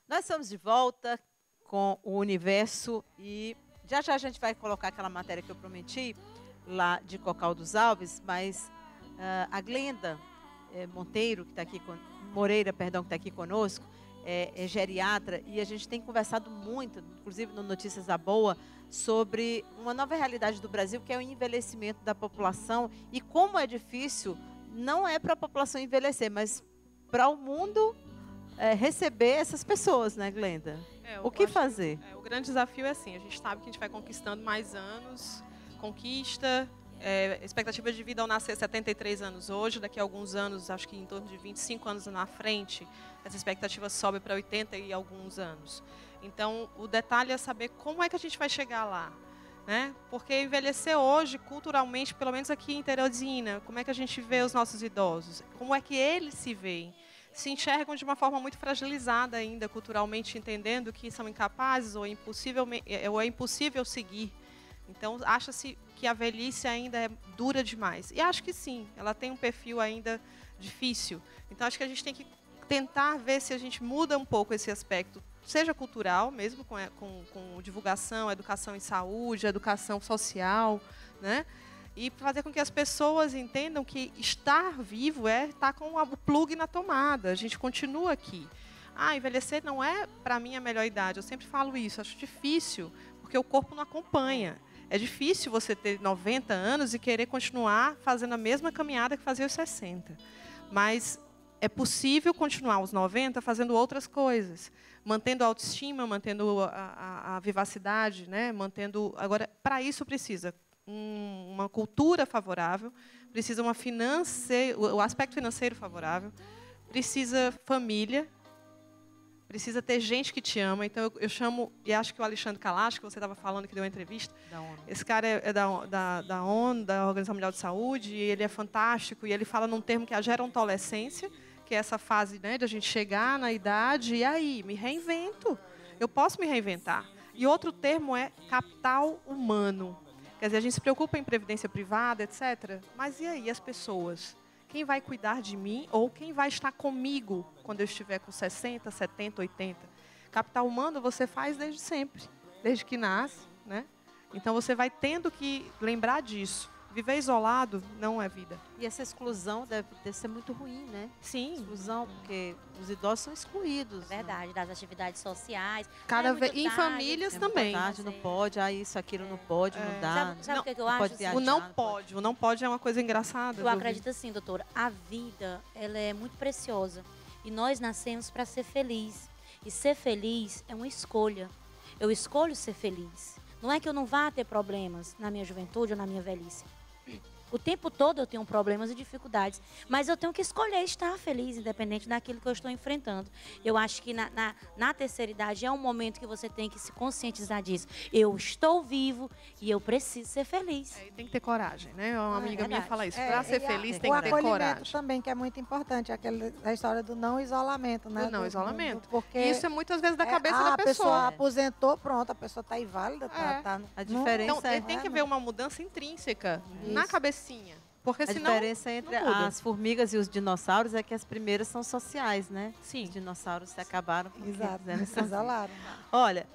Nós estamos de volta com o Universo e já já a gente vai colocar aquela matéria que eu prometi lá de Cocal dos Alves, mas a Glenda Monteiro, que está aqui, Moreira, perdão, que está aqui conosco, é geriatra, e a gente tem conversado muito, inclusive no Notícias da Boa, sobre uma nova realidade do Brasil, que é o envelhecimento da população e como é difícil, não é para a população envelhecer, mas para o mundo receber essas pessoas, né, Glenda? O que fazer? O grande desafio é assim, a gente sabe que a gente vai conquistando mais anos, conquista, expectativa de vida ao nascer 73 anos hoje, daqui a alguns anos, acho que em torno de 25 anos na frente, essa expectativa sobe para 80 e alguns anos. Então, o detalhe é saber como é que a gente vai chegar lá, né? Porque envelhecer hoje, culturalmente, pelo menos aqui em Teresina, como é que a gente vê os nossos idosos? Como é que eles se veem? Se enxergam de uma forma muito fragilizada ainda, culturalmente, entendendo que são incapazes ou é impossível seguir. Então, acha-se que a velhice ainda é dura demais. E acho que sim, ela tem um perfil ainda difícil. Então, acho que a gente tem que tentar ver se a gente muda um pouco esse aspecto, seja cultural, mesmo com divulgação, educação em saúde, educação social, né? E fazer com que as pessoas entendam que estar vivo é estar com o plug na tomada. A gente continua aqui. Envelhecer não é, para mim, a melhor idade. Eu sempre falo isso. Acho difícil, porque o corpo não acompanha. É difícil você ter 90 anos e querer continuar fazendo a mesma caminhada que fazia aos 60. Mas é possível continuar aos 90 fazendo outras coisas. Mantendo a autoestima, mantendo a vivacidade, né? Mantendo... Agora, para isso precisa uma cultura favorável, precisa o aspecto financeiro favorável, precisa família, precisa ter gente que te ama. Então, eu chamo, e acho que o Alexandre Kalash, que você estava falando, que deu uma entrevista, da ONU. Esse cara é da ONU, da Organização Mundial de Saúde, e ele é fantástico, e ele fala num termo que é a gerontolescência, que é essa fase, né, de a gente chegar na idade, e aí, me reinvento. Eu posso me reinventar. E outro termo é capital humano. Quer dizer, a gente se preocupa em previdência privada, etc. Mas e aí, as pessoas? Quem vai cuidar de mim ou quem vai estar comigo quando eu estiver com 60, 70, 80? Capital humano você faz desde sempre, desde que nasce, né? Então você vai tendo que lembrar disso. Viver isolado não é vida. E essa exclusão deve ser muito ruim, né? Sim. Exclusão, porque os idosos são excluídos. É verdade, das atividades sociais. Cada vez em famílias também. Tarde, não pode, isso, aquilo não pode, não dá. Sabe o que eu acho? Viajar, o não pode é uma coisa engraçada. Eu acredito assim, doutora, a vida, ela é muito preciosa. E nós nascemos para ser feliz. E ser feliz é uma escolha. Eu escolho ser feliz. Não é que eu não vá ter problemas na minha juventude ou na minha velhice. O tempo todo eu tenho problemas e dificuldades, mas eu tenho que escolher estar feliz, independente daquilo que eu estou enfrentando. Eu acho que na terceira idade é um momento que você tem que se conscientizar disso. Eu estou vivo e eu preciso ser feliz. E tem que ter coragem, né? Uma amiga minha fala isso. Para ser feliz tem que ter coragem. O acolhimento também, que é muito importante, a história do não isolamento, né? Do não isolamento. Porque isso é muitas vezes da cabeça da pessoa. A pessoa aposentou, pronto, a pessoa está inválida. A diferença então, tem que ver uma mudança intrínseca na cabecinha. Porque senão, a diferença entre as formigas e os dinossauros é que as primeiras são sociais, né? Sim. Os dinossauros se acabaram. Exato, se isolaram. Olha,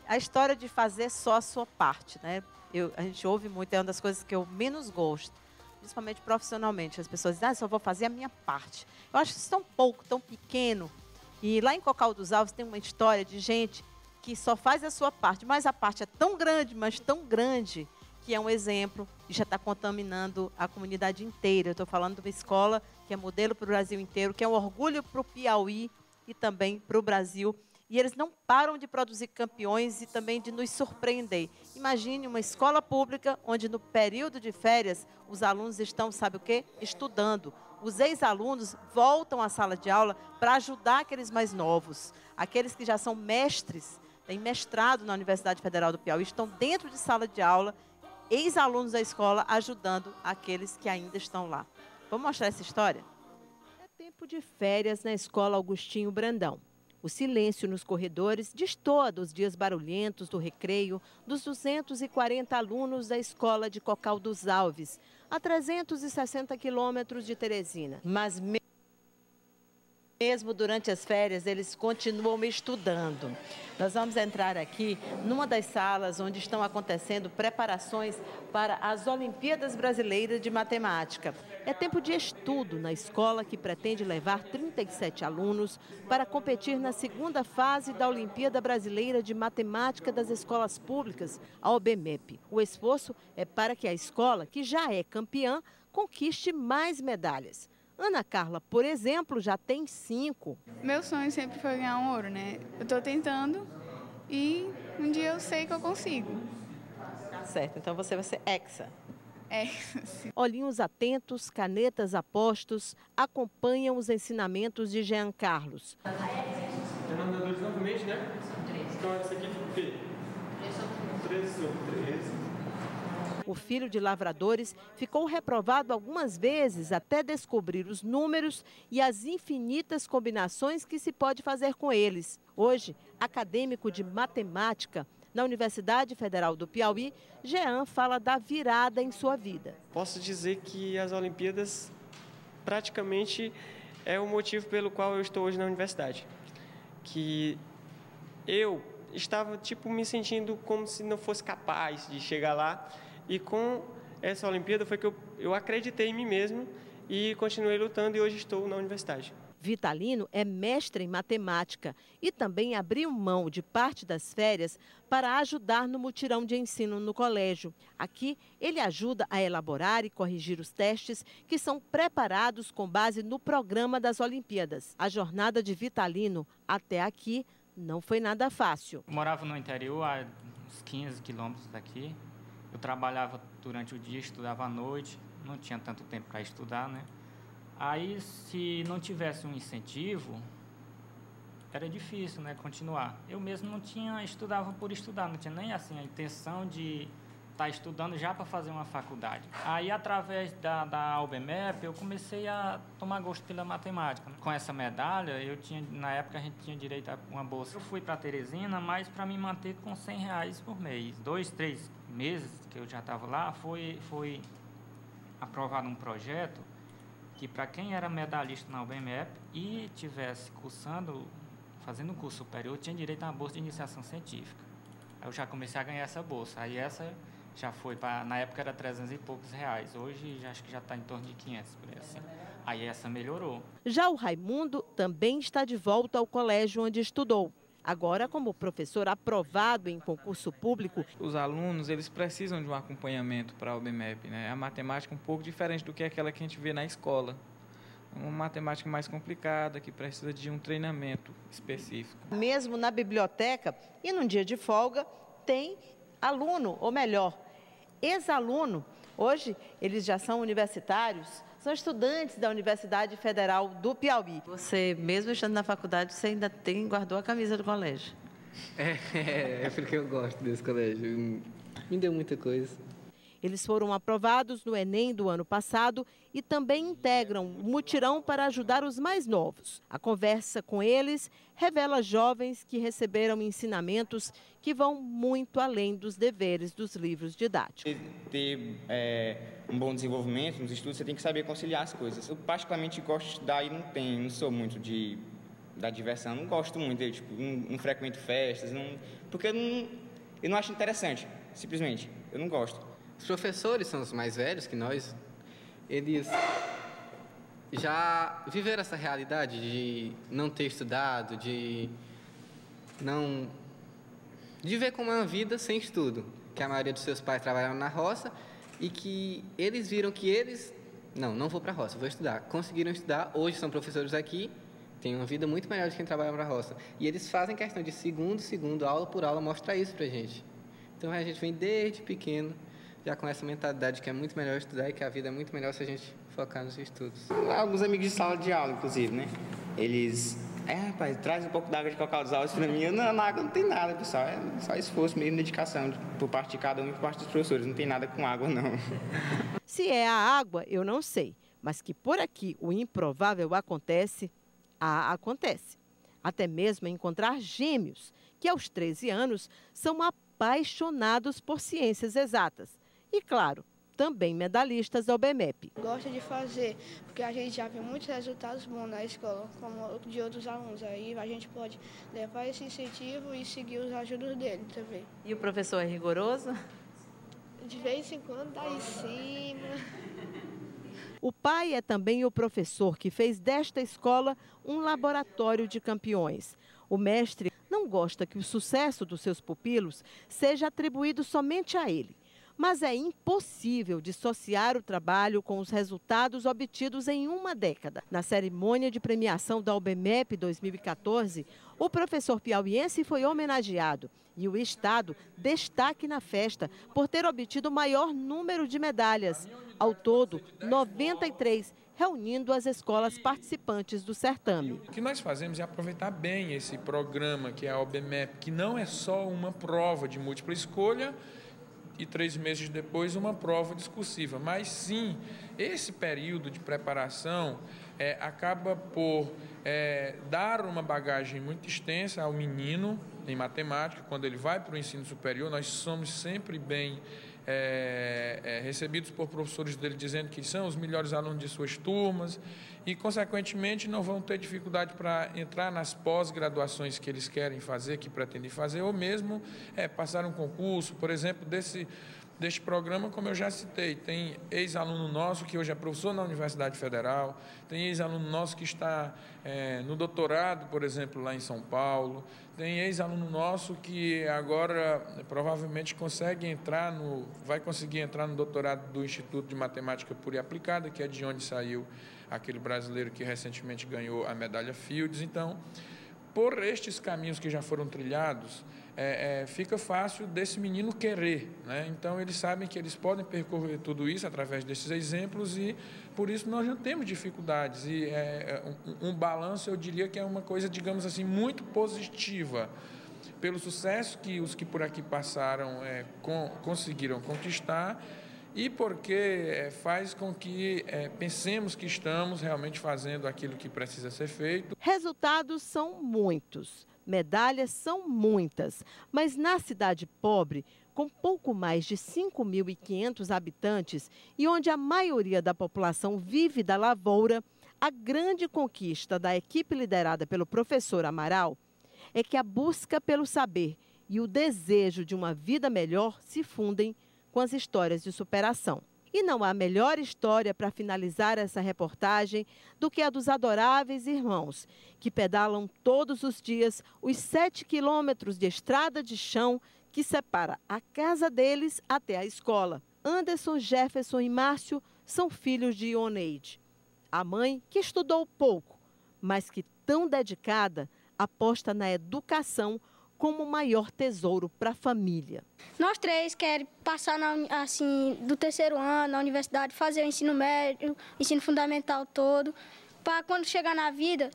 a história de fazer só a sua parte, né? A gente ouve muito, é uma das coisas que eu menos gosto, principalmente profissionalmente. As pessoas dizem, só vou fazer a minha parte. Eu acho isso tão pouco, tão pequeno. E lá em Cocal dos Alves tem uma história de gente que só faz a sua parte, mas a parte é tão grande, mas tão grande, que é um exemplo e já está contaminando a comunidade inteira. Eu estou falando de uma escola que é modelo para o Brasil inteiro, que é um orgulho para o Piauí e também para o Brasil. E eles não param de produzir campeões e também de nos surpreender. Imagine uma escola pública onde no período de férias os alunos estão, sabe o quê? Estudando. Os ex-alunos voltam à sala de aula para ajudar aqueles mais novos. Aqueles que já são mestres, têm mestrado na Universidade Federal do Piauí, estão dentro de sala de aula, ex-alunos da escola ajudando aqueles que ainda estão lá. Vamos mostrar essa história? É tempo de férias na Escola Augustinho Brandão. O silêncio nos corredores destoa dos dias barulhentos do recreio dos 240 alunos da escola de Cocal dos Alves, a 360 quilômetros de Teresina. Mas mesmo durante as férias, eles continuam estudando. Nós vamos entrar aqui numa das salas onde estão acontecendo preparações para as Olimpíadas Brasileiras de Matemática. É tempo de estudo na escola que pretende levar 37 alunos para competir na segunda fase da Olimpíada Brasileira de Matemática das Escolas Públicas, a OBMEP. O esforço é para que a escola, que já é campeã, conquiste mais medalhas. Ana Carla, por exemplo, já tem 5. Meu sonho sempre foi ganhar um ouro, né? Eu estou tentando e um dia eu sei que eu consigo. Tá certo, então você vai ser hexa. Sim. Olhinhos atentos, canetas a postos, acompanham os ensinamentos de Jean Carlos. Denominadores novamente, né? São 3. Então essa aqui fica o quê? 3 sobre 3. O filho de lavradores ficou reprovado algumas vezes até descobrir os números e as infinitas combinações que se pode fazer com eles. Hoje, acadêmico de matemática na Universidade Federal do Piauí, Jean fala da virada em sua vida. Posso dizer que as Olimpíadas praticamente é o motivo pelo qual eu estou hoje na universidade. Que eu estava me sentindo como se não fosse capaz de chegar lá. E com essa Olimpíada foi que eu acreditei em mim mesmo e continuei lutando e hoje estou na universidade. Vitalino é mestre em matemática e também abriu mão de parte das férias para ajudar no mutirão de ensino no colégio. Aqui, ele ajuda a elaborar e corrigir os testes que são preparados com base no programa das Olimpíadas. A jornada de Vitalino até aqui não foi nada fácil. Eu morava no interior, a uns 15 quilômetros daqui. Eu trabalhava durante o dia, estudava à noite, não tinha tanto tempo para estudar, né? Aí, se não tivesse um incentivo, era difícil, né, continuar. Eu mesmo estudava por estudar, não tinha nem assim a intenção de estar estudando já para fazer uma faculdade. Aí, através da OBMEP, eu comecei a tomar gosto pela matemática. Com essa medalha, na época a gente tinha direito a uma bolsa. Eu fui para Teresina, mas para me manter com R$100 por mês. 2, 3 meses que eu já estava lá, foi aprovado um projeto que para quem era medalhista na UBMEP e tivesse fazendo um curso superior, tinha direito a uma bolsa de iniciação científica. Aí eu já comecei a ganhar essa bolsa. Aí essa já foi na época era 300 e poucos reais. Hoje acho que já está em torno de 500, por aí assim. Aí essa melhorou. Já o Raimundo também está de volta ao colégio onde estudou. Agora, como professor aprovado em concurso público. Os alunos, eles precisam de um acompanhamento para a OBMEP, né? A matemática é um pouco diferente do que aquela que a gente vê na escola. Uma matemática mais complicada, que precisa de um treinamento específico. Mesmo na biblioteca e num dia de folga, tem aluno, ou melhor, ex-aluno. Hoje, eles já são universitários. São estudantes da Universidade Federal do Piauí. Você, mesmo estando na faculdade, você ainda guardou a camisa do colégio? É porque eu gosto desse colégio. Me deu muita coisa. Eles foram aprovados no Enem do ano passado e também integram o mutirão para ajudar os mais novos. A conversa com eles revela jovens que receberam ensinamentos que vão muito além dos deveres dos livros didáticos. Ter um bom desenvolvimento nos estudos, você tem que saber conciliar as coisas. Eu particularmente gosto de estudar e não sou muito da diversão, não gosto muito, não frequento festas, porque eu não acho interessante, simplesmente, eu não gosto. Os professores são os mais velhos que nós, eles já viveram essa realidade de não ter estudado, de ver como é uma vida sem estudo, que a maioria dos seus pais trabalharam na roça e que eles viram que não vou para a roça, vou estudar. Conseguiram estudar, hoje são professores aqui, têm uma vida muito melhor do que quem trabalha na roça. E eles fazem questão de segundo, aula por aula, mostrar isso para a gente. Então a gente vem desde pequeno, já com essa mentalidade que é muito melhor estudar e que a vida é muito melhor se a gente focar nos estudos. Alguns amigos de sala de aula, inclusive, né? Eles, rapaz, traz um pouco d'água de Cocal dos Alves para mim. Na água não tem nada, pessoal. É só esforço mesmo, dedicação por parte de cada um e por parte dos professores. Não tem nada com água, não. Se é a água, eu não sei. Mas que por aqui o improvável acontece, acontece. até mesmo encontrar gêmeos, que aos 13 anos são apaixonados por ciências exatas. E, claro, também medalhistas da OBMEP. Gosto de fazer, porque a gente já viu muitos resultados bons na escola, como de outros alunos. Aí a gente pode levar esse incentivo e seguir os ajudos dele também. E o professor é rigoroso? De vez em quando dá em cima. O pai é também o professor que fez desta escola um laboratório de campeões. O mestre não gosta que o sucesso dos seus pupilos seja atribuído somente a ele. Mas é impossível dissociar o trabalho com os resultados obtidos em uma década. Na cerimônia de premiação da OBMEP 2014, o professor piauiense foi homenageado e o Estado destaque na festa por ter obtido o maior número de medalhas. Ao todo, 93, reunindo as escolas participantes do certame. O que nós fazemos é aproveitar bem esse programa que é a OBMEP, que não é só uma prova de múltipla escolha, e 3 meses depois uma prova discursiva. Mas sim, esse período de preparação acaba por dar uma bagagem muito extensa ao menino em matemática. Quando ele vai para o ensino superior, nós somos sempre bem recebidos por professores dele dizendo que são os melhores alunos de suas turmas e, consequentemente, não vão ter dificuldade para entrar nas pós-graduações que eles querem fazer, que pretendem fazer, ou mesmo passar um concurso. Por exemplo, deste programa, como eu já citei, tem ex-aluno nosso que hoje é professor na Universidade Federal, tem ex-aluno nosso que está no doutorado, por exemplo, lá em São Paulo, tem ex-aluno nosso que agora provavelmente vai conseguir entrar no doutorado do Instituto de Matemática Pura e Aplicada, que é de onde saiu aquele brasileiro que recentemente ganhou a medalha Fields. Então, por estes caminhos que já foram trilhados, fica fácil desse menino querer, né? Então, eles sabem que eles podem percorrer tudo isso através desses exemplos e, por isso, nós não temos dificuldades. E um balanço, eu diria que é uma coisa, digamos assim, muito positiva, pelo sucesso que os que por aqui passaram conseguiram conquistar e porque faz com que pensemos que estamos realmente fazendo aquilo que precisa ser feito. Resultados são muitos. Medalhas são muitas, mas na cidade pobre, com pouco mais de 5.500 habitantes e onde a maioria da população vive da lavoura, a grande conquista da equipe liderada pelo professor Amaral é que a busca pelo saber e o desejo de uma vida melhor se fundem com as histórias de superação. E não há melhor história para finalizar essa reportagem do que a dos adoráveis irmãos, que pedalam todos os dias os 7 quilômetros de estrada de chão que separa a casa deles até a escola. Anderson, Jefferson e Márcio são filhos de Ioneide. A mãe, que estudou pouco, mas que tão dedicada, aposta na educação como o maior tesouro para a família. Nós 3 queremos passar do 3º ano na universidade, fazer o ensino médio, ensino fundamental todo, para quando chegar na vida,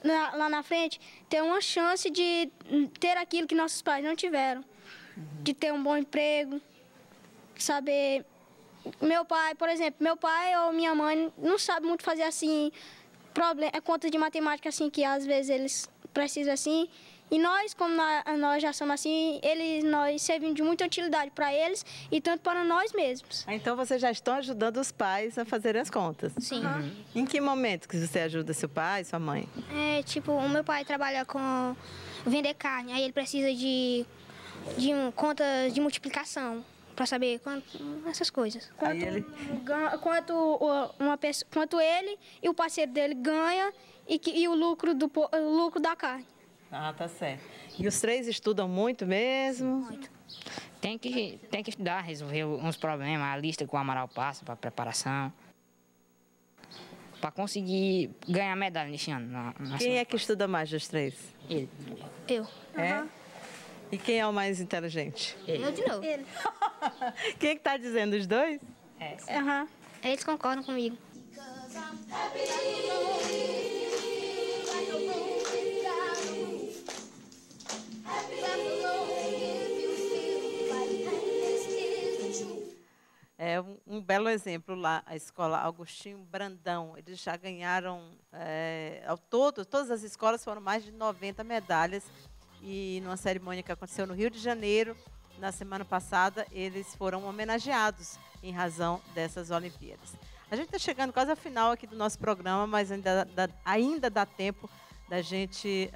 lá na frente, ter uma chance de ter aquilo que nossos pais não tiveram, de ter um bom emprego, saber... Meu pai, por exemplo, meu pai ou minha mãe não sabe muito fazer assim, contas de matemática assim, que às vezes eles precisam assim. E nós, como nós já somos assim, nós servimos de muita utilidade para eles e tanto para nós mesmos. Então, vocês já estão ajudando os pais a fazerem as contas? Sim. Em que momento que você ajuda seu pai, sua mãe? O meu pai trabalha com vender carne, aí ele precisa de contas de multiplicação para saber essas coisas. Quanto ele e o parceiro dele ganha e o lucro da carne. Ah, tá certo. E os 3 estudam muito mesmo? Muito. Tem que estudar, resolver uns problemas, a lista que o Amaral passa para preparação, para conseguir ganhar medalha neste ano. Quem é que estuda mais dos 3? Ele. Eu. É? E quem é o mais inteligente? Ele. Eu de novo. Ele. Quem é que tá dizendo, os 2? Eles concordam comigo. É um belo exemplo lá, a escola Agostinho Brandão. Eles já ganharam, ao todo, todas as escolas foram mais de 90 medalhas. E numa cerimônia que aconteceu no Rio de Janeiro, na semana passada, eles foram homenageados em razão dessas Olimpíadas. A gente está chegando quase ao final aqui do nosso programa, mas ainda dá tempo da gente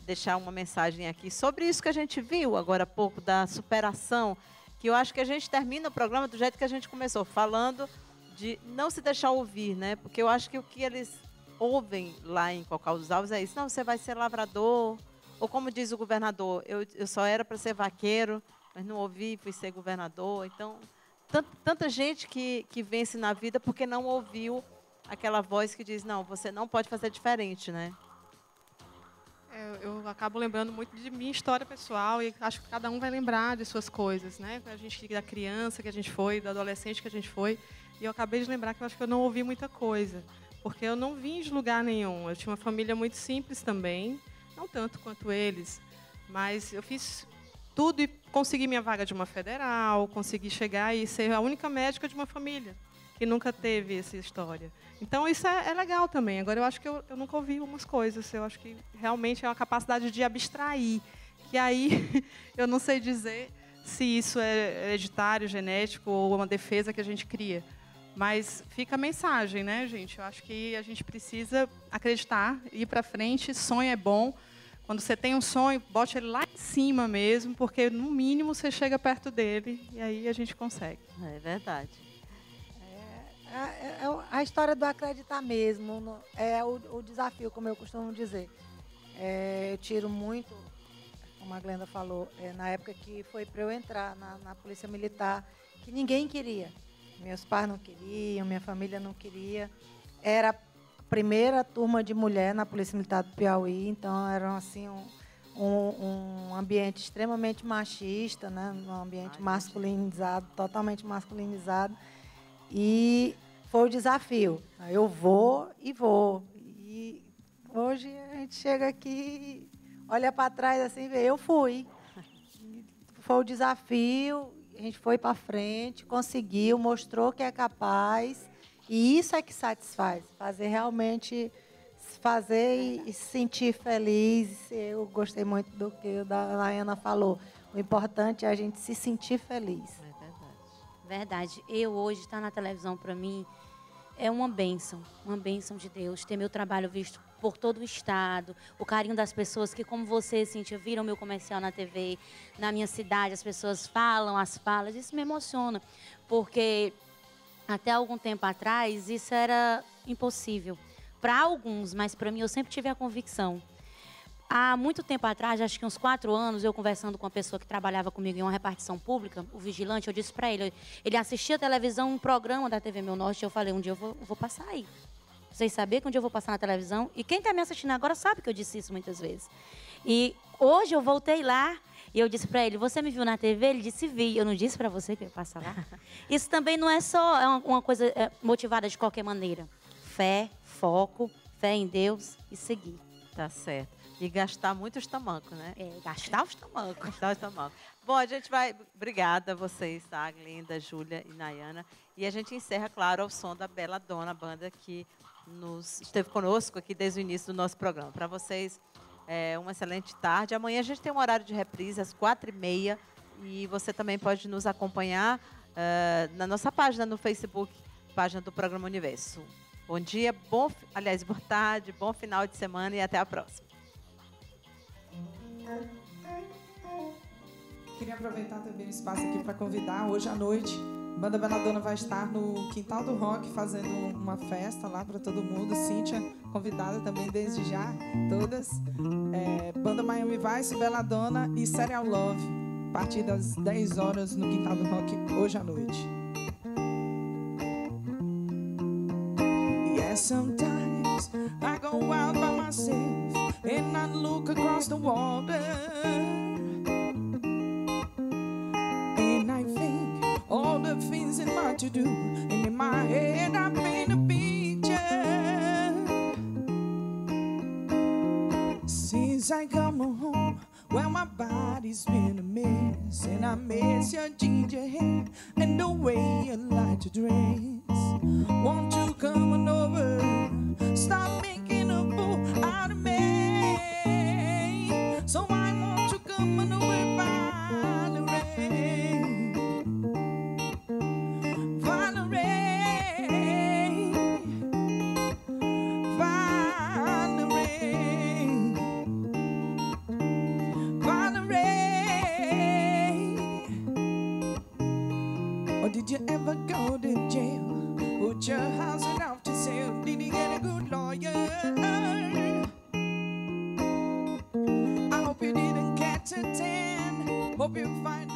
deixar uma mensagem aqui sobre isso que a gente viu agora há pouco, da superação, que eu acho que a gente termina o programa do jeito que a gente começou, falando de não se deixar ouvir, né? Porque eu acho que o que eles ouvem lá em Cocal dos Alves é isso: não, você vai ser lavrador, ou como diz o governador, eu só era para ser vaqueiro, mas não ouvi, fui ser governador. Então, tanta gente que vence na vida porque não ouviu aquela voz que diz, não, você não pode fazer diferente, né? Eu acabo lembrando muito de minha história pessoal e acho que cada um vai lembrar de suas coisas, né? A gente, da criança que a gente foi, do adolescente que a gente foi, e eu acabei de lembrar que eu acho que eu não ouvi muita coisa, porque eu não vim de lugar nenhum. Eu tinha uma família muito simples também, não tanto quanto eles, mas eu fiz tudo e consegui minha vaga de uma federal, consegui chegar e ser a única médica de uma família que nunca teve essa história. Então, isso é legal também. Agora, eu acho que eu nunca ouvi umas coisas. Eu acho que realmente é uma capacidade de abstrair, que aí eu não sei dizer se isso é hereditário, genético ou uma defesa que a gente cria. Mas fica a mensagem, né, gente? Eu acho que a gente precisa acreditar, ir para frente. Sonho é bom. Quando você tem um sonho, bote ele lá em cima mesmo, porque, no mínimo, você chega perto dele e aí a gente consegue. É verdade. A história do acreditar mesmo é o desafio, como eu costumo dizer. Eu tiro muito, como a Glenda falou, na época que foi para eu entrar na Polícia Militar, que ninguém queria. Meus pais não queriam, minha família não queria. Era a primeira turma de mulher na Polícia Militar do Piauí, então era assim, um ambiente extremamente machista, né? Um ambiente masculinizado, totalmente masculinizado. E foi o desafio. Eu vou e vou. E hoje a gente chega aqui, olha para trás assim e vê, eu fui. Foi o desafio, a gente foi para frente, conseguiu, mostrou que é capaz. E isso é que satisfaz, fazer realmente, fazer e se sentir feliz. Eu gostei muito do que a Nayana falou. O importante é a gente se sentir feliz. Verdade. Eu hoje estar na televisão para mim é uma bênção de Deus. Ter meu trabalho visto por todo o estado, o carinho das pessoas que, como você, Cíntia, viram meu comercial na TV, na minha cidade, as pessoas falam as falas, isso me emociona, porque até algum tempo atrás isso era impossível. Para alguns, mas para mim eu sempre tive a convicção. Há muito tempo atrás, acho que uns 4 anos, eu conversando com uma pessoa que trabalhava comigo em uma repartição pública, o vigilante, eu disse para ele assistia a televisão, um programa da TV Meu Norte, eu falei, um dia eu vou passar aí. Vocês sabiam que um dia eu vou passar na televisão? E quem está me assistindo agora sabe que eu disse isso muitas vezes. E hoje eu voltei lá e eu disse para ele, você me viu na TV? Ele disse, vi. Eu não disse para você que eu ia passar lá? Isso também não é só uma coisa motivada de qualquer maneira. Fé, foco, fé em Deus e seguir. Tá certo. E gastar muito os tamancos, né? Gastar os tamancos. Gastar os tamancos. Bom, a gente vai... Obrigada a vocês, tá? Glenda, Júlia e Nayana. E a gente encerra, claro, ao som da Bela Dona, a banda que esteve conosco aqui desde o início do nosso programa. Para vocês, uma excelente tarde. Amanhã a gente tem um horário de reprise às 4h30. E você também pode nos acompanhar na nossa página no Facebook, página do Programa Universo. Bom dia, boa tarde, bom final de semana e até a próxima. Queria aproveitar também o espaço aqui para convidar, hoje à noite, a Banda Bela Dona vai estar no Quintal do Rock fazendo uma festa lá para todo mundo. Cíntia, convidada também desde já, todas. Banda Miami Vice, Bela Dona e Serial Love, a partir das 10 horas no Quintal do Rock, hoje à noite. Yes, sometimes I go out by myself and I look across the water and I think all the things in my to do, and in my head I paint a picture. Since I come home, well, my body's been a mess, and I miss your ginger hair and the way you lie get your dress. Won't you come on over? Stop making a fool out of me. So why won't you come on over, Valerie? Valerie, Valerie, Valerie. Or did you ever go to jail? Put your house off to sale. Did you get a good lawyer? I hope you didn't catch a tan. Hope you find